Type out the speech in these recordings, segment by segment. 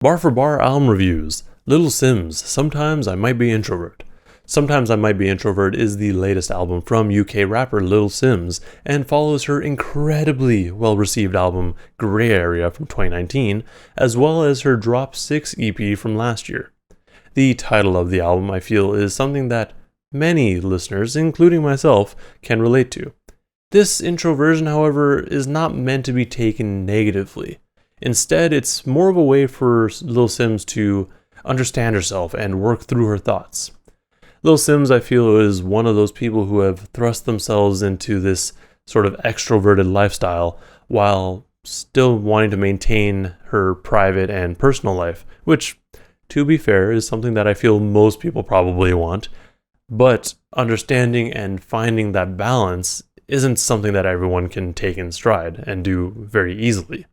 Bar for bar album reviews. Little Simz, Sometimes I Might Be Introvert. Sometimes I Might Be Introvert is the latest album from UK rapper Little Simz and follows her incredibly well-received album Grey Area from 2019, as well as her Drop 6 EP from last year. The title of the album, I feel, is something that many listeners, including myself, can relate to. This introversion, however, is not meant to be taken negatively. Instead, it's more of a way for Lil Simz to understand herself and work through her thoughts. Lil Simz, I feel, is one of those people who have thrust themselves into this sort of extroverted lifestyle while still wanting to maintain her private and personal life, which, to be fair, is something that I feel most people probably want. But understanding and finding that balance isn't something that everyone can take in stride and do very easily.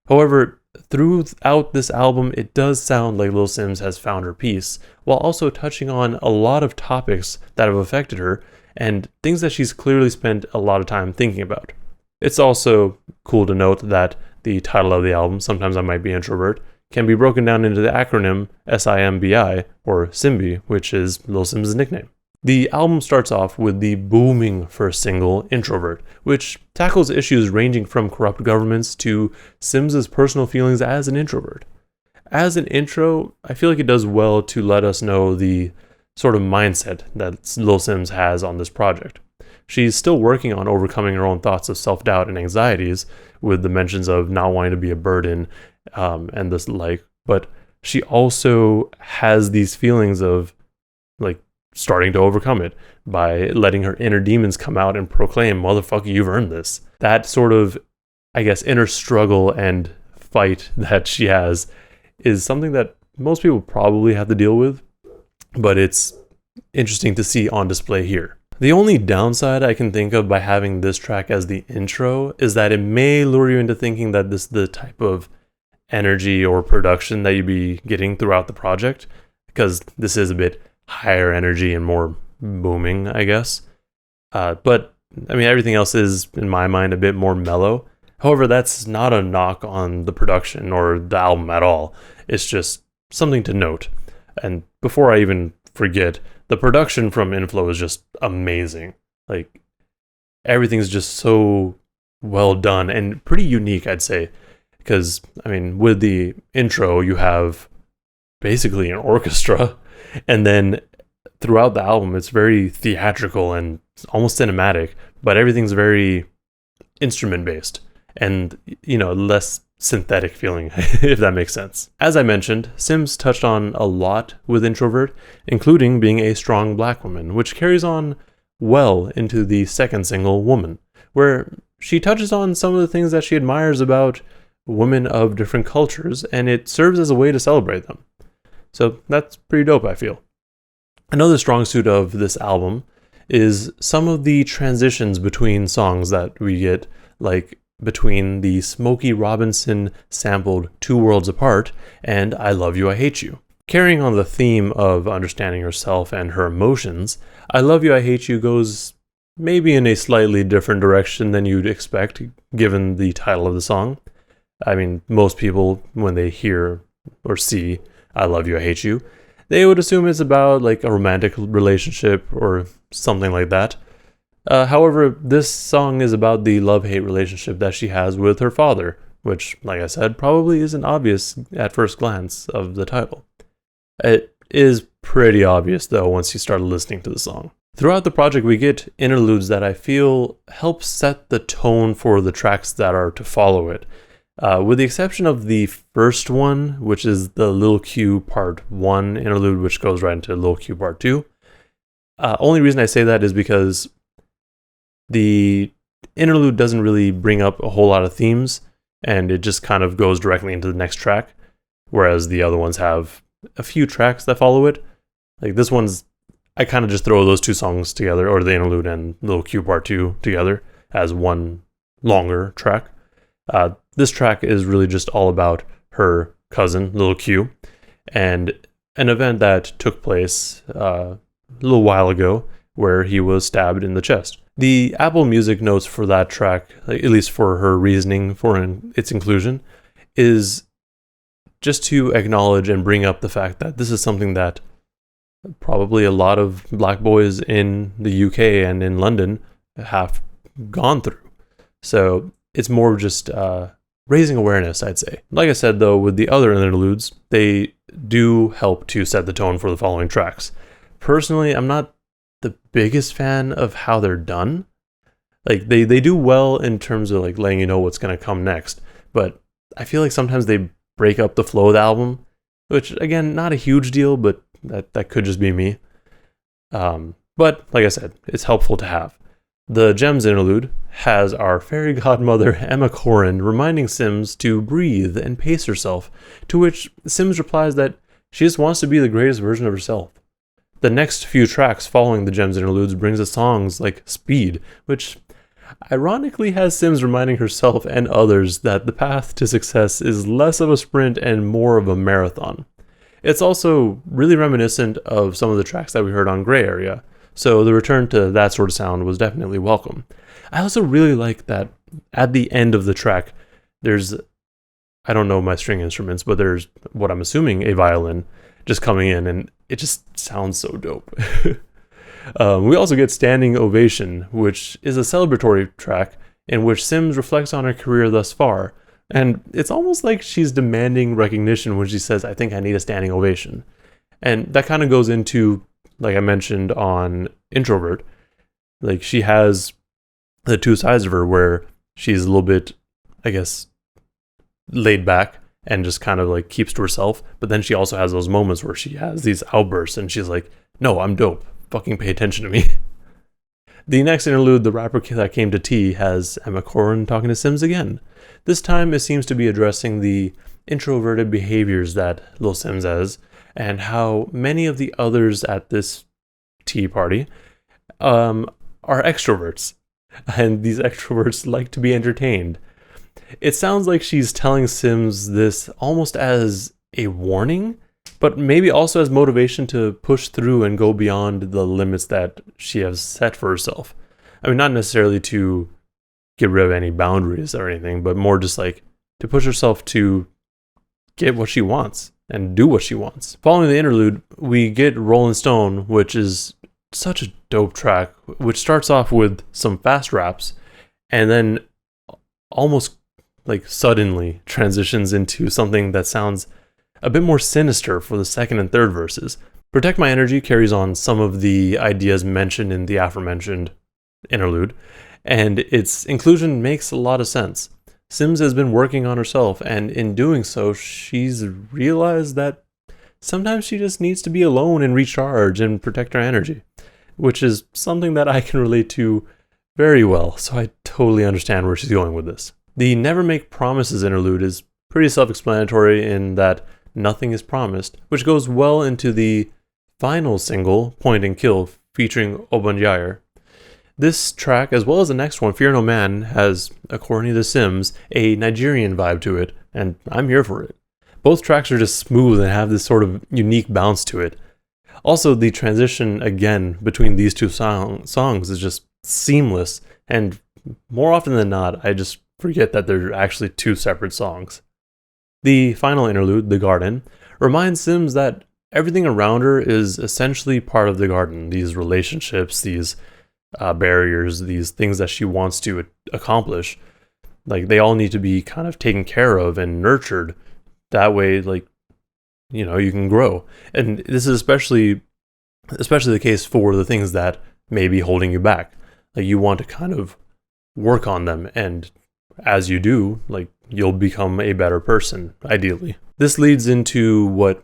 However, throughout this album, it does sound like Lil Simz has found her peace, while also touching on a lot of topics that have affected her and things that she's clearly spent a lot of time thinking about. It's also cool to note that the title of the album, Sometimes I Might Be Introvert, can be broken down into the acronym SIMBI, or Simbi, which is Lil Simz' nickname. The album starts off with the booming first single, Introvert, which tackles issues ranging from corrupt governments to Simz' personal feelings as an introvert. As an intro, I feel like it does well to let us know the sort of mindset that Lil Simz has on this project. She's still working on overcoming her own thoughts of self-doubt and anxieties, with the mentions of not wanting to be a burden and this like, but she also has these feelings of like starting to overcome it by letting her inner demons come out and proclaim, motherfucker, you've earned this. That sort of, I guess, inner struggle and fight that she has is something that most people probably have to deal with, but it's interesting to see on display here. The only downside I can think of by having this track as the intro is that it may lure you into thinking that this is the type of energy or production that you'd be getting throughout the project, because this is a bit higher energy and more booming, I guess. But I mean, everything else is, in my mind, a bit more mellow. However, that's not a knock on the production or the album at all. It's just something to note. And before I even forget, the production from Inflow is just amazing. Like, everything's just so well done and pretty unique, I'd say. Because, I mean, with the intro, you have basically an orchestra. And then throughout the album, it's very theatrical and almost cinematic, but everything's very instrument-based and, you know, less synthetic feeling, if that makes sense. As I mentioned, Simz touched on a lot with Introvert, including being a strong black woman, which carries on well into the second single, Woman, where she touches on some of the things that she admires about women of different cultures, and it serves as a way to celebrate them. So that's pretty dope, I feel. Another strong suit of this album is some of the transitions between songs that we get, like between the Smokey Robinson sampled Two Worlds Apart and I Love You, I Hate You. Carrying on the theme of understanding herself and her emotions, I Love You, I Hate You goes maybe in a slightly different direction than you'd expect, given the title of the song. I mean, most people, when they hear or see I Love You, I Hate You, they would assume it's about like a romantic relationship or something like that. However, this song is about the love-hate relationship that she has with her father, which, like I said, probably isn't obvious at first glance of the title. It is pretty obvious, though, once you start listening to the song. Throughout the project, we get interludes that I feel help set the tone for the tracks that are to follow it. With the exception of the first one, which is the Lil Q Part 1 interlude, which goes right into Lil Q Part 2. Only reason I say that is because the interlude doesn't really bring up a whole lot of themes, and it just kind of goes directly into the next track, whereas the other ones have a few tracks that follow it. Like this one's, I kind of just throw those two songs together, or the interlude and Lil Q Part 2 together as one longer track. This track is really just all about her cousin, Lil Q, and an event that took place a little while ago where he was stabbed in the chest. The Apple Music notes for that track, at least for her reasoning for its inclusion, is just to acknowledge and bring up the fact that this is something that probably a lot of black boys in the UK and in London have gone through. So it's more just raising awareness, I'd say. Like I said, though, with the other interludes, they do help to set the tone for the following tracks. Personally, I'm not the biggest fan of how they're done. Like, they do well in terms of like letting you know what's going to come next, but I feel like sometimes they break up the flow of the album, which, again, not a huge deal, but that could just be me. But like I said, it's helpful to have. The Gems interlude has our fairy godmother Emma Corrin reminding Simz to breathe and pace herself, to which Simz replies that she just wants to be the greatest version of herself. The next few tracks following the Gems interludes brings us songs like Speed, which ironically has Simz reminding herself and others that the path to success is less of a sprint and more of a marathon. It's also really reminiscent of some of the tracks that we heard on Grey Area, so the return to that sort of sound was definitely welcome. I also really like that at the end of the track, there's, I don't know my string instruments, but there's what I'm assuming a violin just coming in, and it just sounds so dope. We also get Standing Ovation, which is a celebratory track in which Simz reflects on her career thus far, and it's almost like she's demanding recognition when she says, I think I need a standing ovation. And that kind of goes into, like I mentioned on Introvert, like she has the two sides of her where she's a little bit, I guess, laid back and just kind of like keeps to herself. But then she also has those moments where she has these outbursts and she's like, no, I'm dope. Fucking pay attention to me. The next interlude, The Rapper That Came to Tea, has Emma Corrin talking to Simz again. This time it seems to be addressing the introverted behaviors that Lil Simz has, and how many of the others at this tea party are extroverts, and these extroverts like to be entertained. It sounds like she's telling Simz this almost as a warning, but maybe also as motivation to push through and go beyond the limits that she has set for herself. I mean, not necessarily to get rid of any boundaries or anything, but more just like to push herself to get what she wants and do what she wants. Following the interlude, we get Rollin' Stone, which is such a dope track, which starts off with some fast raps and then almost like suddenly transitions into something that sounds a bit more sinister for the second and third verses. Protect My Energy carries on some of the ideas mentioned in the aforementioned interlude, and its inclusion makes a lot of sense. Simz has been working on herself, and in doing so, she's realized that sometimes she just needs to be alone and recharge and protect her energy, which is something that I can relate to very well, so I totally understand where she's going with this. The Never Make Promises interlude is pretty self-explanatory in that nothing is promised, which goes well into the final single, Point and Kill, featuring Obanjayer. This track, as well as the next one, Fear No Man, has, according to Simz, a Nigerian vibe to it, and I'm here for it. Both tracks are just smooth and have this sort of unique bounce to it. Also, the transition, again, between these two songs is just seamless, and more often than not, I just forget that they're actually two separate songs. The final interlude, The Garden, reminds Simz that everything around her is essentially part of the garden. These relationships, these barriers, these things that she wants to accomplish, like they all need to be kind of taken care of and nurtured. That way, like, you know, you can grow. And this is especially the case for the things that may be holding you back. Like you want to kind of work on them, and as you do, like you'll become a better person, ideally. This leads into what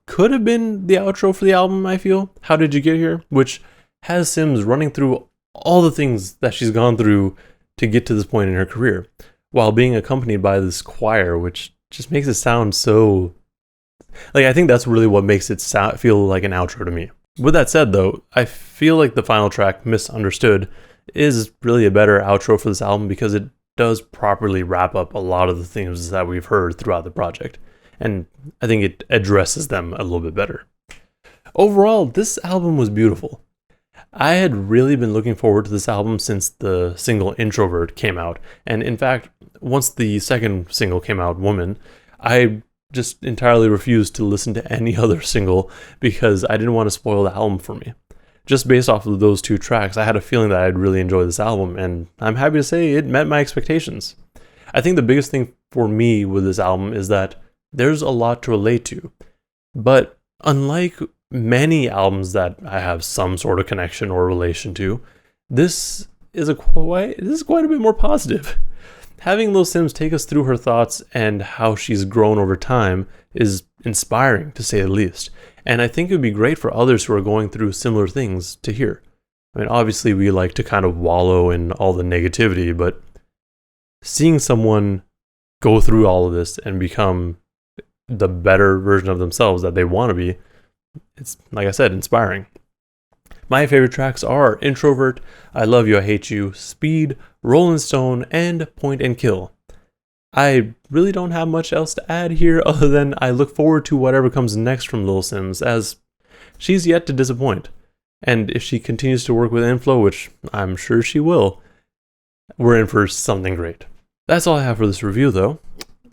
could have been the outro for the album, I feel. How Did You Get Here? Which has Simz running through all the things that she's gone through to get to this point in her career, while being accompanied by this choir, which just makes it sound so... like, I think that's really what makes it feel like an outro to me. With that said, though, I feel like the final track, Misunderstood, is really a better outro for this album because it does properly wrap up a lot of the things that we've heard throughout the project, and I think it addresses them a little bit better. Overall, this album was beautiful. I had really been looking forward to this album since the single Introvert came out, and in fact, once the second single came out, Woman, I just entirely refused to listen to any other single because I didn't want to spoil the album for me. Just based off of those 2 tracks, I had a feeling that I'd really enjoy this album, and I'm happy to say it met my expectations. I think the biggest thing for me with this album is that there's a lot to relate to. But unlike many albums that I have some sort of connection or relation to, this is quite a bit more positive. Having Lil Simz take us through her thoughts and how she's grown over time is inspiring, to say the least. And I think it would be great for others who are going through similar things to hear. I mean, obviously we like to kind of wallow in all the negativity, but seeing someone go through all of this and become the better version of themselves that they want to be, it's, like I said, inspiring. My favorite tracks are Introvert, I Love You, I Hate You, Speed, Rolling Stone, and Point and Kill. I really don't have much else to add here other than I look forward to whatever comes next from Lil Simz, as she's yet to disappoint. And if she continues to work with Inflow, which I'm sure she will, we're in for something great. That's all I have for this review though.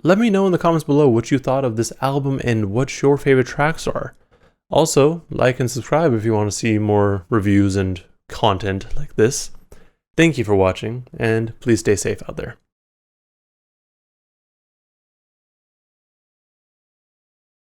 Let me know in the comments below what you thought of this album and what your favorite tracks are. Also, like and subscribe if you want to see more reviews and content like this. Thank you for watching, and please stay safe out there.